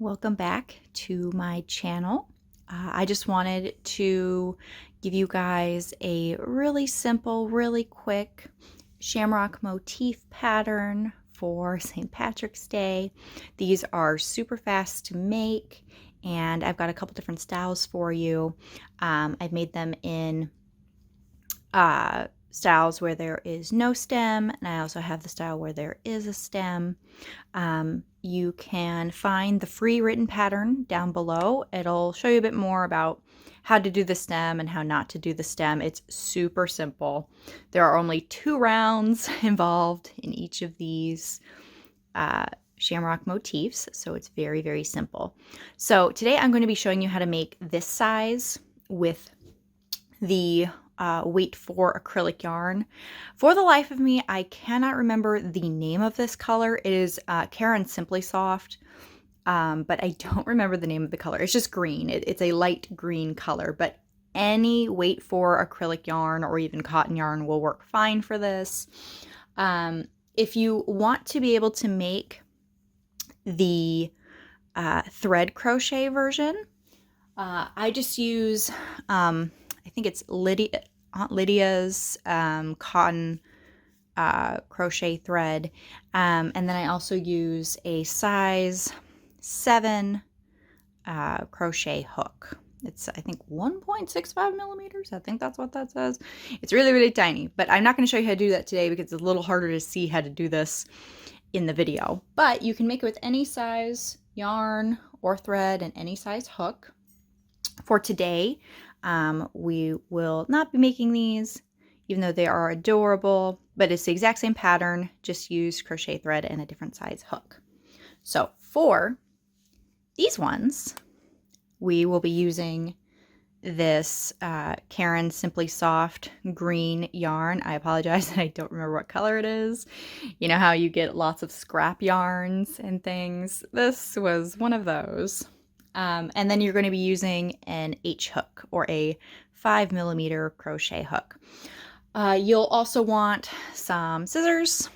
welcome back to my channel. I just wanted to give you guys a really simple, really quick shamrock motif pattern for St. Patrick's Day. These are super fast to make, and I've got a couple different styles for you. I've made them in styles where there is no stem, and I also have the style where there is a stem. You can find the free written pattern down below. It'll show you a bit more about how to do the stem and how not to do the stem. It's super simple. There are only 2 rounds involved in each of these shamrock motifs, so it's very, very simple. So today I'm going to be showing you how to make this size with the weight 4 acrylic yarn. For the life of me, I cannot remember the name of this color. It is Karen Simply Soft, but I don't remember the name of the color. It's just green. It's a light green color, but any weight 4 acrylic yarn or even cotton yarn will work fine for this. If you want to be able to make the thread crochet version, I just use I think it's Aunt Lydia's cotton crochet thread. And then I also use a size 7 crochet hook. It's, I think, 1.65 millimeters. I think that's what that says. It's really, really tiny, but I'm not going to show you how to do that today because it's a little harder to see how to do this in the video. But you can make it with any size yarn or thread and any size hook. For today, we will not be making these, even though they are adorable, but it's the exact same pattern, just use crochet thread and a different size hook. So for these ones, we will be using this Karen Simply Soft green yarn. I apologize that I don't remember what color it is. You know how you get lots of scrap yarns and things? This was one of those. And then you're going to be using an H hook or a 5 millimeter crochet hook. You'll also want some scissors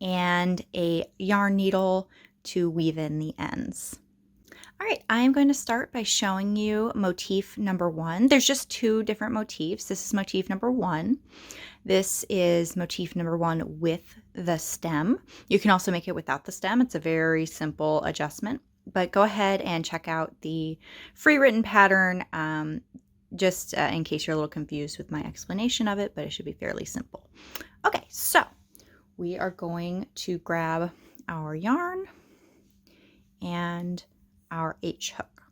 and a yarn needle to weave in the ends. All right, I'm going to start by showing you motif number 1. There's just 2 different motifs. This is motif number 1. This is motif number 1 with the stem. You can also make it without the stem. It's a very simple adjustment. But go ahead and check out the free written pattern just in case you're a little confused with my explanation of it, but it should be fairly simple. Okay, so we are going to grab our yarn and our H hook.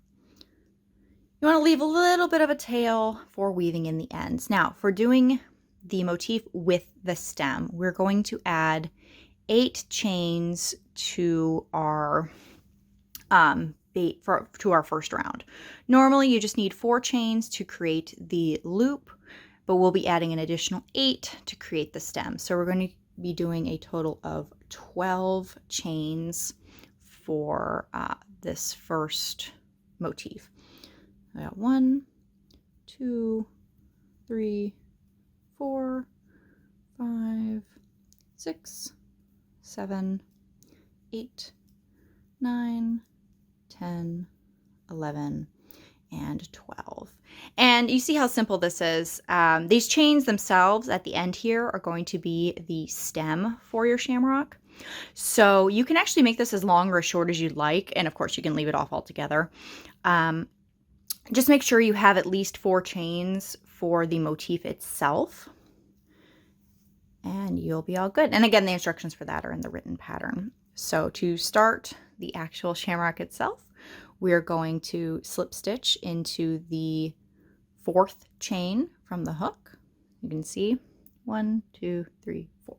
You want to leave a little bit of a tail for weaving in the ends. Now, for doing the motif with the stem, we're going to add 8 chains to our to our first round. Normally you just need 4 chains to create the loop, but we'll be adding an additional 8 to create the stem. So we're going to be doing a total of 12 chains for this first motif. I got 1, 2, 3, 4, 5, 6, 7, 8, 9, 10, 11, and 12. And you see how simple this is. These chains themselves at the end here are going to be the stem for your shamrock. So you can actually make this as long or as short as you'd like. And of course you can leave it off altogether. Just make sure you have at least 4 chains for the motif itself, and you'll be all good. And again, the instructions for that are in the written pattern. So to start the actual shamrock itself, we're going to slip stitch into the 4th chain from the hook. You can see 1, 2, 3, 4.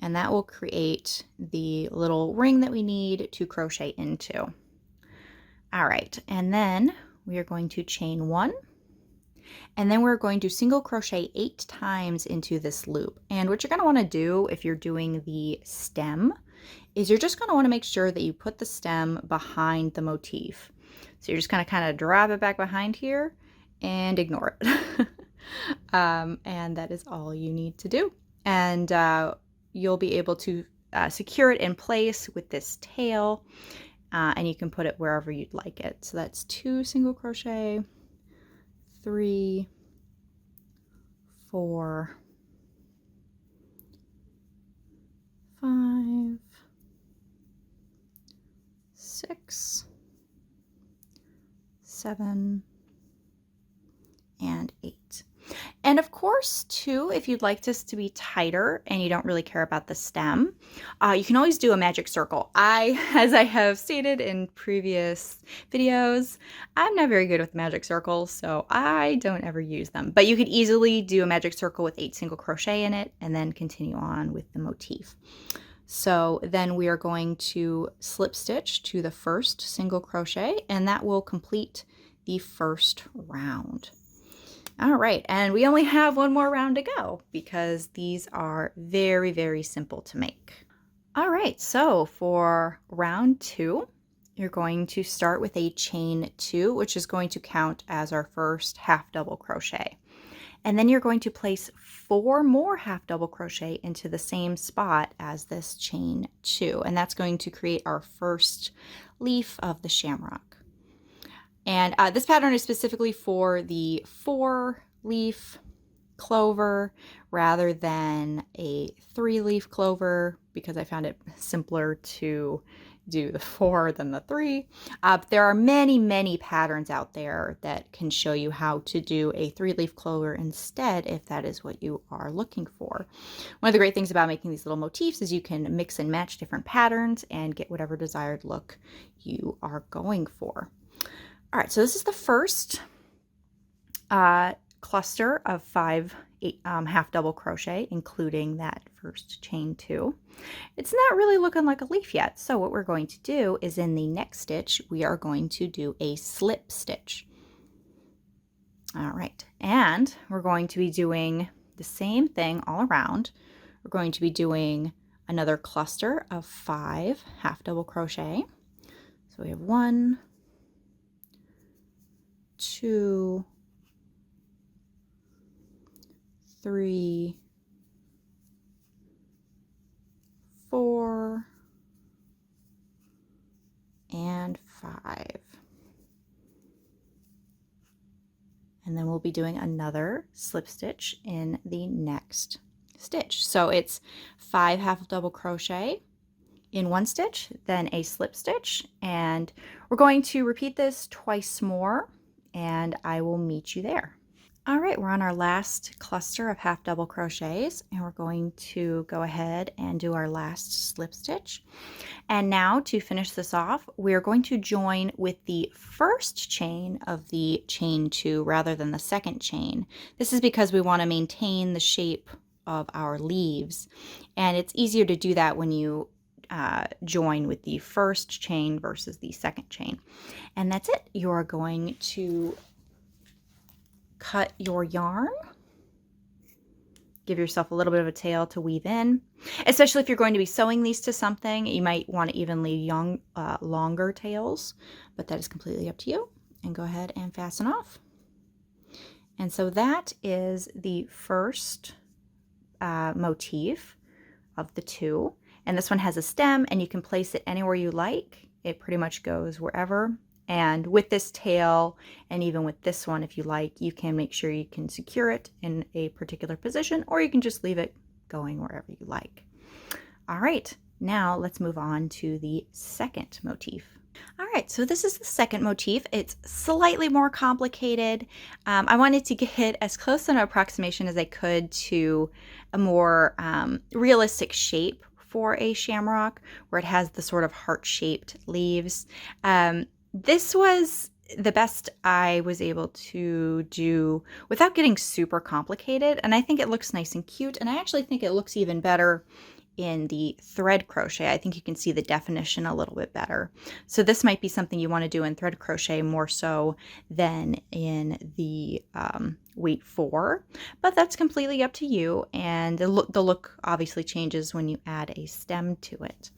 And that will create the little ring that we need to crochet into. All right, and then we are going to chain 1. And then we're going to single crochet 8 times into this loop. And what you're going to want to do if you're doing the stem is you're just going to want to make sure that you put the stem behind the motif. So you're just going to kind of drop it back behind here and ignore it. And that is all you need to do. And you'll be able to secure it in place with this tail, and you can put it wherever you'd like it. So that's 2 single crochet, 3, 4, 5, 6, 7, and 8. And of course, too, if you'd like this to be tighter and you don't really care about the stem, you can always do a magic circle. As I have stated in previous videos, I'm not very good with magic circles, so I don't ever use them. But you could easily do a magic circle with 8 single crochet in it and then continue on with the motif. So then we are going to slip stitch to the first single crochet, and that will complete the first round. All right, and we only have one more round to go because these are very, very simple to make. All right, so for round 2, you're going to start with a chain 2, which is going to count as our first half double crochet. And then you're going to place 4 more half double crochet into the same spot as this chain 2, and that's going to create our first leaf of the shamrock. And this pattern is specifically for the 4-leaf clover rather than a 3-leaf clover because I found it simpler to do the 4 than the 3. There are many, many patterns out there that can show you how to do a 3-leaf clover instead if that is what you are looking for. One of the great things about making these little motifs is you can mix and match different patterns and get whatever desired look you are going for. All right, so this is the first cluster of 5 half double crochet, including that first chain 2. It's not really looking like a leaf yet, so what we're going to do is in the next stitch, we are going to do a slip stitch. All right, and we're going to be doing the same thing all around. We're going to be doing another cluster of 5 half double crochet. So we have 1, 2, 3, 4, and 5. And then we'll be doing another slip stitch in the next stitch. So it's 5 half double crochet in one stitch, then a slip stitch, and we're going to repeat this twice more, and I will meet you there. All right, we're on our last cluster of half double crochets, and we're going to go ahead and do our last slip stitch. And now to finish this off, we're going to join with the first chain of the chain 2 rather than the second chain. This is because we want to maintain the shape of our leaves, and it's easier to do that when you join with the first chain versus the second chain. And that's it. You're going to cut your yarn, give yourself a little bit of a tail to weave in, especially if you're going to be sewing these to something. You might want to evenly longer tails, but that is completely up to you. And go ahead and fasten off. And so that is the first motif of the 2. And this one has a stem, and you can place it anywhere you like. It pretty much goes wherever. And with this tail, and even with this one, if you like, you can make sure you can secure it in a particular position, or you can just leave it going wherever you like. All right, now let's move on to the second motif. All right, so this is the second motif. It's slightly more complicated. I wanted to get as close to an approximation as I could to a more realistic shape for a shamrock, where it has the sort of heart-shaped leaves. This was the best I was able to do without getting super complicated, and I think it looks nice and cute, and I actually think it looks even better in the thread crochet. I think you can see the definition a little bit better. So this might be something you want to do in thread crochet more so than in the weight 4, but that's completely up to you, and the look obviously changes when you add a stem to it.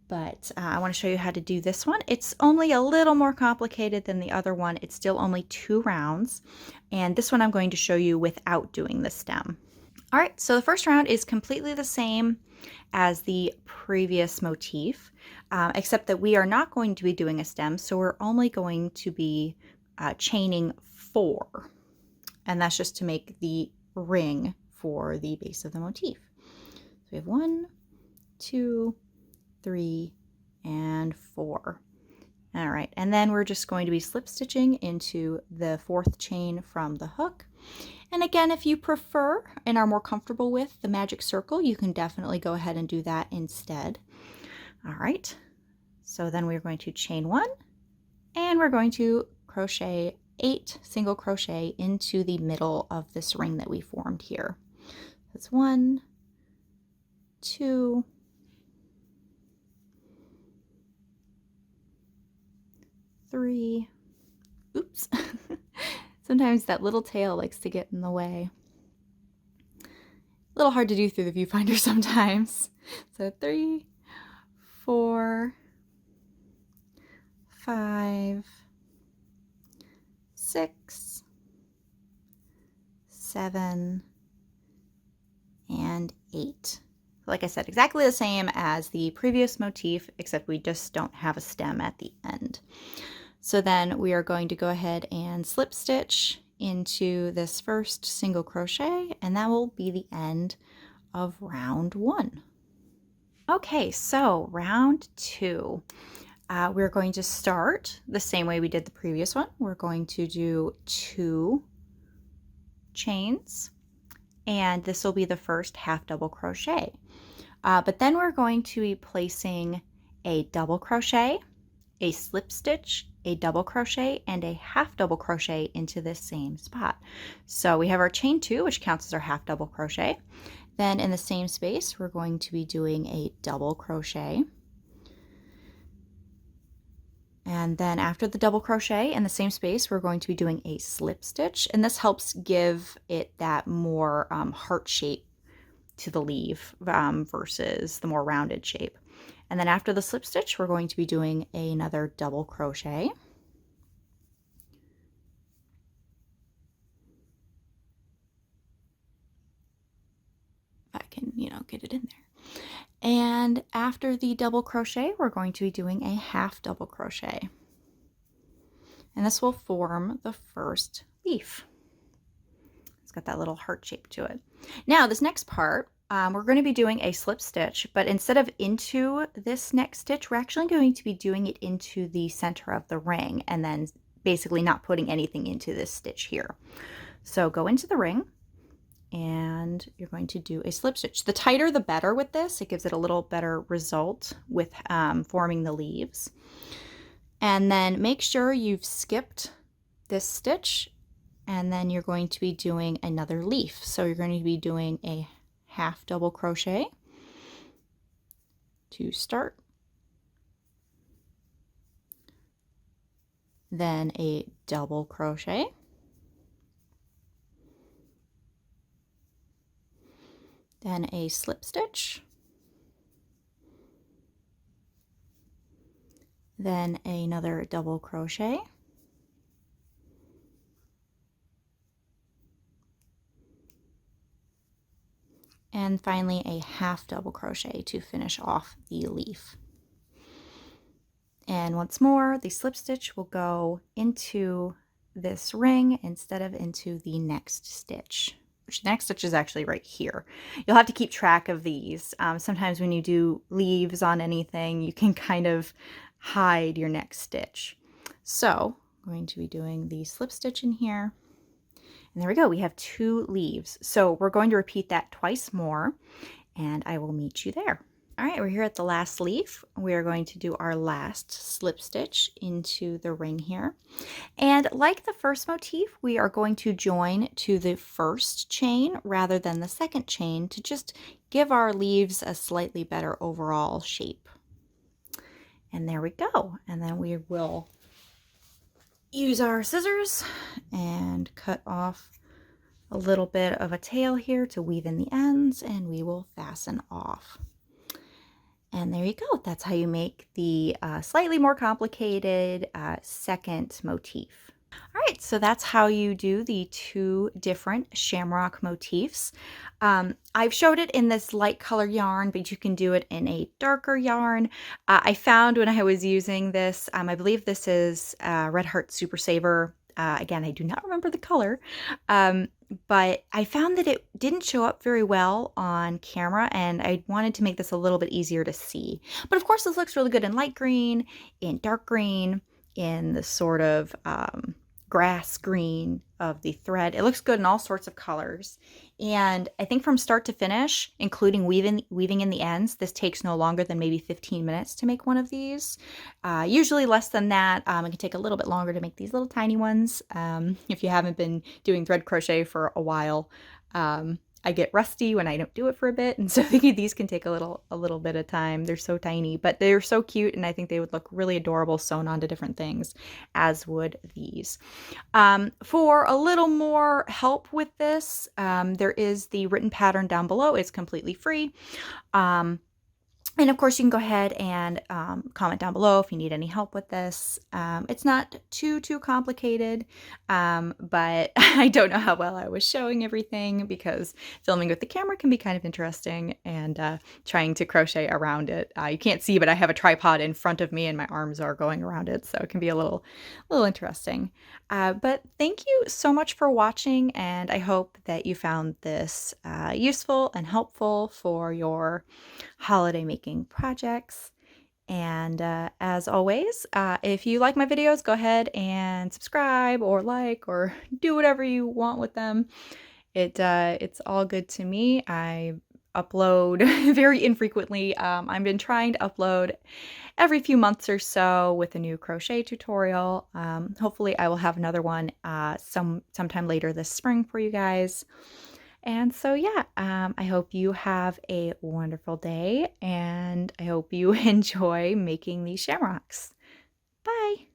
But I want to show you how to do this one. It's only a little more complicated than the other one. It's still only 2 rounds, and this one I'm going to show you without doing the stem. All right, so the first round is completely the same as the previous motif, except that we are not going to be doing a stem, so we're only going to be chaining 4, and that's just to make the ring for the base of the motif. So we have 1, 2, 3, and 4. All right, and then we're just going to be slip stitching into the 4th chain from the hook. And again, if you prefer and are more comfortable with the magic circle, you can definitely go ahead and do that instead. All right, so then we're going to chain 1, and we're going to crochet 8 single crochet into the middle of this ring that we formed here. That's 1, 2, 3, oops. Sometimes that little tail likes to get in the way. A little hard to do through the viewfinder sometimes. So 3, 4, 5, 6, 7, and 8. Like I said, exactly the same as the previous motif, except we just don't have a stem at the end. So then we are going to go ahead and slip stitch into this first single crochet, and that will be the end of round 1. Okay, so round 2. We're going to start the same way we did the previous one. We're going to do 2 chains, and this will be the first half double crochet. But then we're going to be placing a double crochet, a slip stitch, a double crochet, and a half double crochet into this same spot. So we have our chain 2, which counts as our half double crochet. Then in the same space, we're going to be doing a double crochet. And then after the double crochet in the same space, we're going to be doing a slip stitch. And this helps give it that more heart shape to the leaf versus the more rounded shape. And then after the slip stitch, we're going to be doing another double crochet. If I can, get it in there. And after the double crochet, we're going to be doing a half double crochet. And this will form the first leaf. It's got that little heart shape to it. Now, this next part, we're going to be doing a slip stitch, but instead of into this next stitch, we're actually going to be doing it into the center of the ring, and then basically not putting anything into this stitch here. So go into the ring, and you're going to do a slip stitch. The tighter the better with this. It gives it a little better result with forming the leaves. And then make sure you've skipped this stitch, and then you're going to be doing another leaf. So you're going to be doing a half double crochet to start, then a double crochet, then a slip stitch, then another double crochet, and finally a half double crochet to finish off the leaf. And once more, the slip stitch will go into this ring instead of into the next stitch, which the next stitch is actually right here. You'll have to keep track of these. Sometimes when you do leaves on anything, you can kind of hide your next stitch. So I'm going to be doing the slip stitch in here. And there we go, we have 2 leaves. So we're going to repeat that twice more, and I will meet you there. All right, we're here at the last leaf. We are going to do our last slip stitch into the ring here. And like the first motif, we are going to join to the first chain rather than the second chain to just give our leaves a slightly better overall shape. And there we go. And then we will use our scissors and cut off a little bit of a tail here to weave in the ends, and we will fasten off. And there you go. That's how you make the slightly more complicated second motif. All right, so that's how you do the 2 different shamrock motifs. I've showed it in this light color yarn, but you can do it in a darker yarn. I found when I was using this, I believe this is Red Heart Super Saver. Again, I do not remember the color, um, but I found that it didn't show up very well on camera, and I wanted to make this a little bit easier to see. But of course, this looks really good in light green, in dark green, in the sort of grass green of the thread. It looks good in all sorts of colors. And I think from start to finish, including weaving in the ends, this takes no longer than maybe 15 minutes to make one of these. Usually less than that. It can take a little bit longer to make these little tiny ones. If you haven't been doing thread crochet for a while, I get rusty when I don't do it for a bit, and so these can take a little bit of time. They're so tiny, but they're so cute, and I think they would look really adorable sewn onto different things, as would these. For a little more help with this, there is the written pattern down below. It's completely free. And of course, you can go ahead and comment down below if you need any help with this. It's not too complicated, but I don't know how well I was showing everything because filming with the camera can be kind of interesting, and trying to crochet around it. You can't see, but I have a tripod in front of me and my arms are going around it, so it can be a little interesting. But thank you so much for watching, and I hope that you found this useful and helpful for your holiday making projects. And as always, if you like my videos, go ahead and subscribe or like or do whatever you want with them. It's all good to me. I upload very infrequently. I've been trying to upload every few months or so with a new crochet tutorial. Hopefully I will have another one sometime later this spring for you guys. And so, yeah, I hope you have a wonderful day, and I hope you enjoy making these shamrocks. Bye!